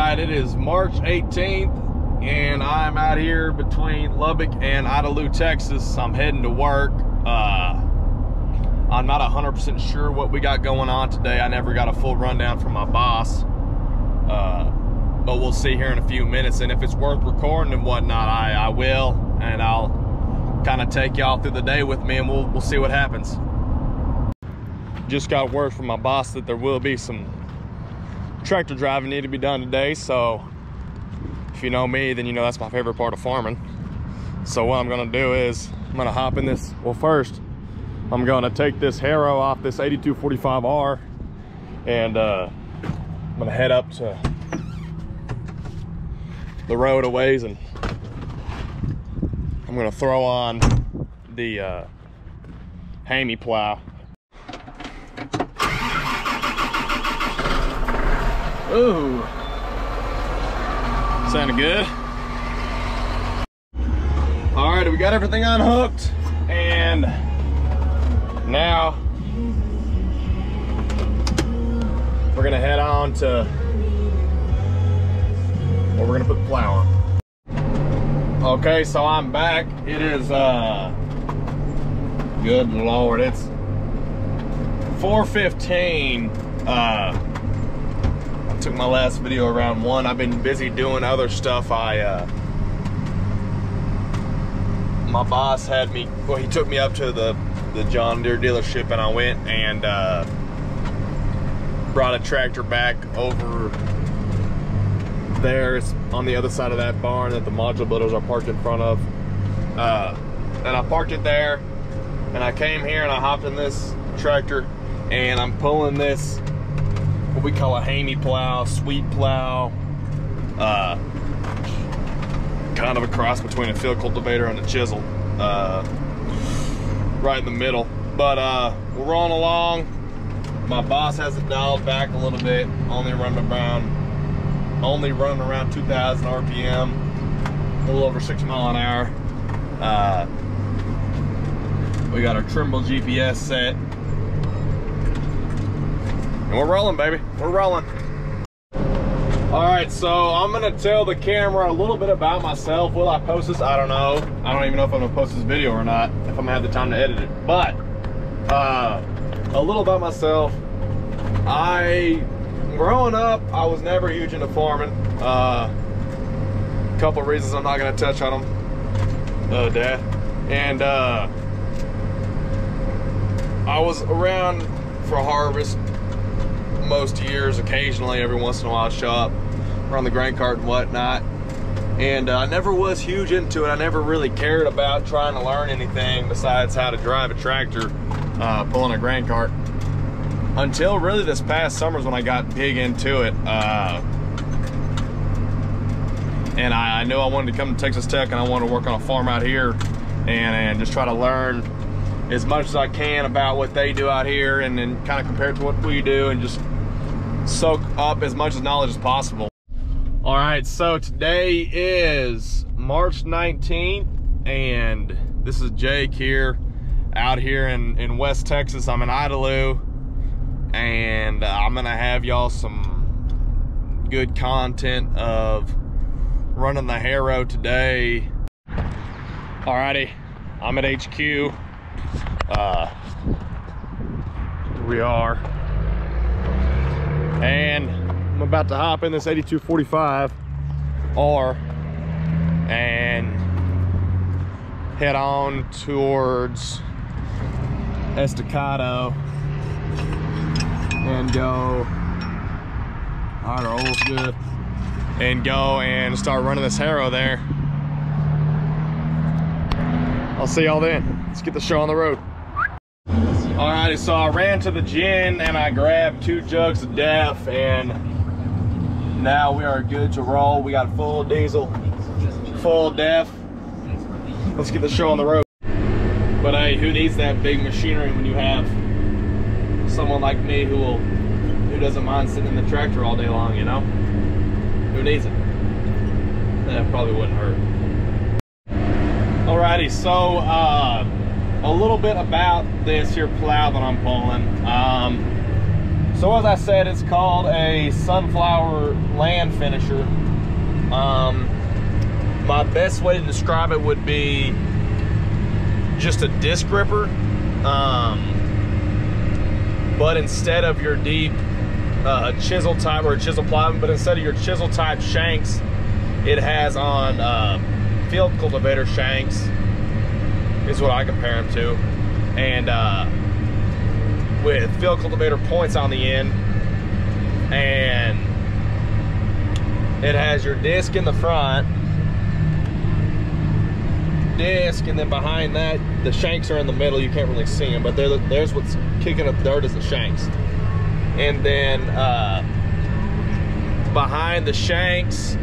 right, it is March 18th, and I'm out here between Lubbock and Idalou, Texas. I'm heading to work. I'm not 100% sure what we got going on today. I never got a full rundown from my boss, but we'll see here in a few minutes. And if it's worth recording and whatnot, I will, and I'll kind of take y'all through the day with me, and we'll see what happens. Just got word from my boss that there will be some tractor driving need to be done today. So if you know me, then you know that's my favorite part of farming. So what I'm gonna do is I'm gonna hop in this. Well, first I'm gonna take this harrow off this 8245R, and I'm gonna head up to the road a ways, and I'm gonna throw on the Hammy plow. Ooh, sounded good. All right, we got everything unhooked, and now we're gonna head on to where we're gonna put the plow on. Okay, so I'm back. It is good Lord, it's 4:15. I took my last video around 1. I've been busy doing other stuff. My boss had me, well, he took me up to the John Deere dealership, and I went and brought a tractor back over there. It's on the other side of that barn that the module builders are parked in front of. And I parked it there, and I came here and I hopped in this tractor, and I'm pulling this, what we call a Hammy plow, sweet plow, kind of a cross between a field cultivator and a chisel, right in the middle. But we're rolling along. My boss has it dialed back a little bit, only running around 2,000 RPM, a little over 6 miles an hour. We got our Trimble GPS set, and we're rolling, baby. We're rolling. All right, so I'm gonna tell the camera a little bit about myself. Will I post this? I don't know. I don't even know if I'm gonna post this video or not, if I'm gonna have the time to edit it. But a little about myself. Growing up, I was never huge into farming. A couple of reasons, I'm not gonna touch on them, Dad. And I was around for harvest most years. Occasionally, every once in a while, I'd show up around the grain cart and whatnot. And I never was huge into it. I never really cared about trying to learn anything besides how to drive a tractor, pulling a grain cart, until really this past summer's when I got big into it. And I knew I wanted to come to Texas Tech, and I wanted to work on a farm out here, and just try to learn as much as I can about what they do out here, and then kind of compare it to what we do, and just soak up as much knowledge as possible. All right, so today is March 19th, and this is Jake here, out here in West Texas. I'm in Idalou, and I'm gonna have y'all some good content of running the harrow today. Alrighty, I'm at HQ. Here we are, and I'm about to hop in this 8245R and head on towards Estacado and go, all right, our oil's good, and go and start running this harrow there. I'll see y'all then. Let's get the show on the road. Alrighty, so I ran to the gin and I grabbed 2 jugs of DEF, and now we are good to roll. We got full diesel, full DEF. Let's get the show on the road. But hey, who needs that big machinery when you have someone like me who doesn't mind sitting in the tractor all day long, you know? Who needs it? That probably wouldn't hurt. Alrighty, so a little bit about this here plow that I'm pulling. So as I said, it's called a sunflower land finisher. My best way to describe it would be just a disc ripper, but instead of your deep chisel type or chisel ply, but instead of your chisel type shanks, it has on field cultivator shanks, is what I compare them to, and with field cultivator points on the end, and it has your disc in the front, and then behind that the shanks are in the middle. You can't really see them, but there's what's kicking up dirt is the shanks. And then behind the shanks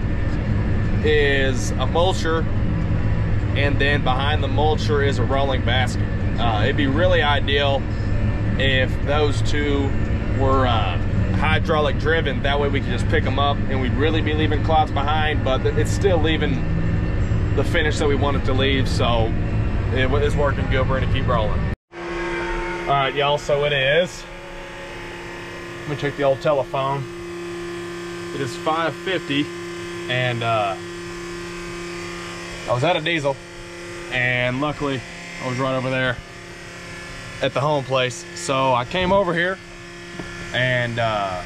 is a mulcher, and then behind the mulcher is a rolling basket. It'd be really ideal if those two were hydraulic driven. That way we could just pick them up and we'd really be leaving clouds behind, but it's still leaving the finish that we wanted to leave, so it is working good. We're gonna keep rolling. All right, y'all, so it is. Let me check the old telephone. It is 5:50, and I was out of diesel, and luckily I was right over there at the home place. So I came over here, and I'm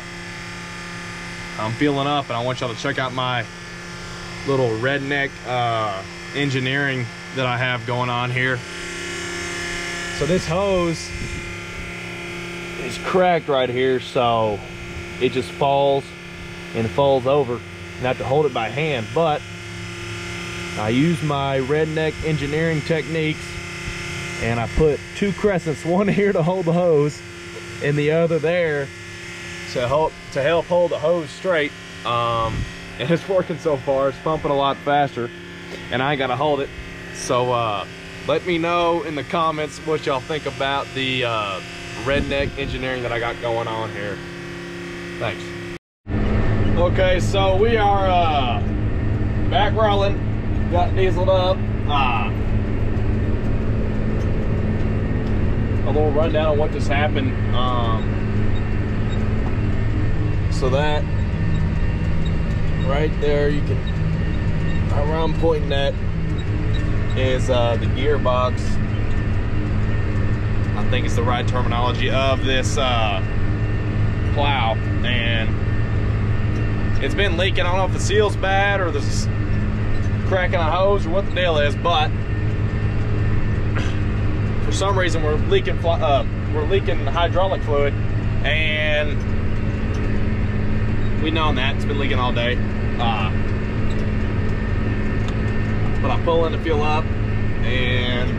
fueling up, and I want y'all to check out my little redneck engineering that I have going on here. So this hose is cracked right here, so it just falls and falls over, and I have to hold it by hand. But I use my redneck engineering techniques, and I put two crescents, one here to hold the hose and the other there to help hold the hose straight. And it's working so far. It's pumping a lot faster, and I ain't gotta hold it. So let me know in the comments what y'all think about the redneck engineering that I got going on here. Thanks. Okay, so we are back rolling. Got dieseled up. A little rundown on what just happened. So that right there, you can, where I'm pointing at is the gearbox. I think it's the right terminology of this plow, and it's been leaking. I don't know if the seal's bad or there's cracking a hose or what the deal is, but for some reason we're leaking hydraulic fluid, and we known that it's been leaking all day. But I pull in to fuel up, and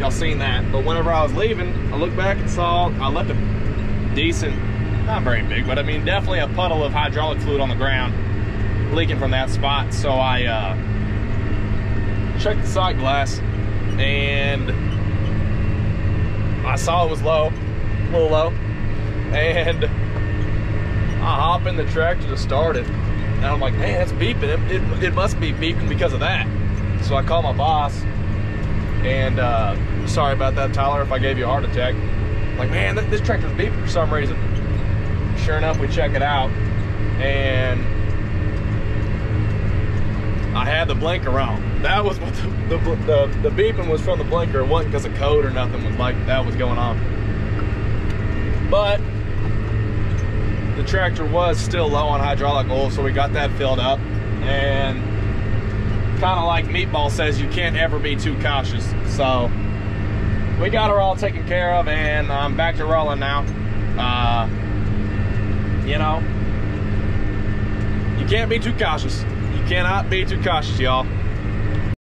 y'all seen that. But whenever I was leaving, I looked back and saw I left a decent, not very big, but I mean definitely a puddle of hydraulic fluid on the ground leaking from that spot. So I checked the side glass, and I saw it was low, a little low, and I hop in the tractor to start it, and I'm like, man, it's beeping. It must be beeping because of that. So I call my boss, and sorry about that, Tyler, if I gave you a heart attack. I'm like, man, this tractor's beeping for some reason. Sure enough, we check it out, and I had the blinker on. That was what the beeping was from the blinker. It wasn't because of code or nothing was like that was going on. But the tractor was still low on hydraulic oil, so we got that filled up. And kind of like Meatball says, you can't ever be too cautious. So we got her all taken care of, and I'm back to rolling now. You know, you can't be too cautious. You cannot be too cautious, y'all.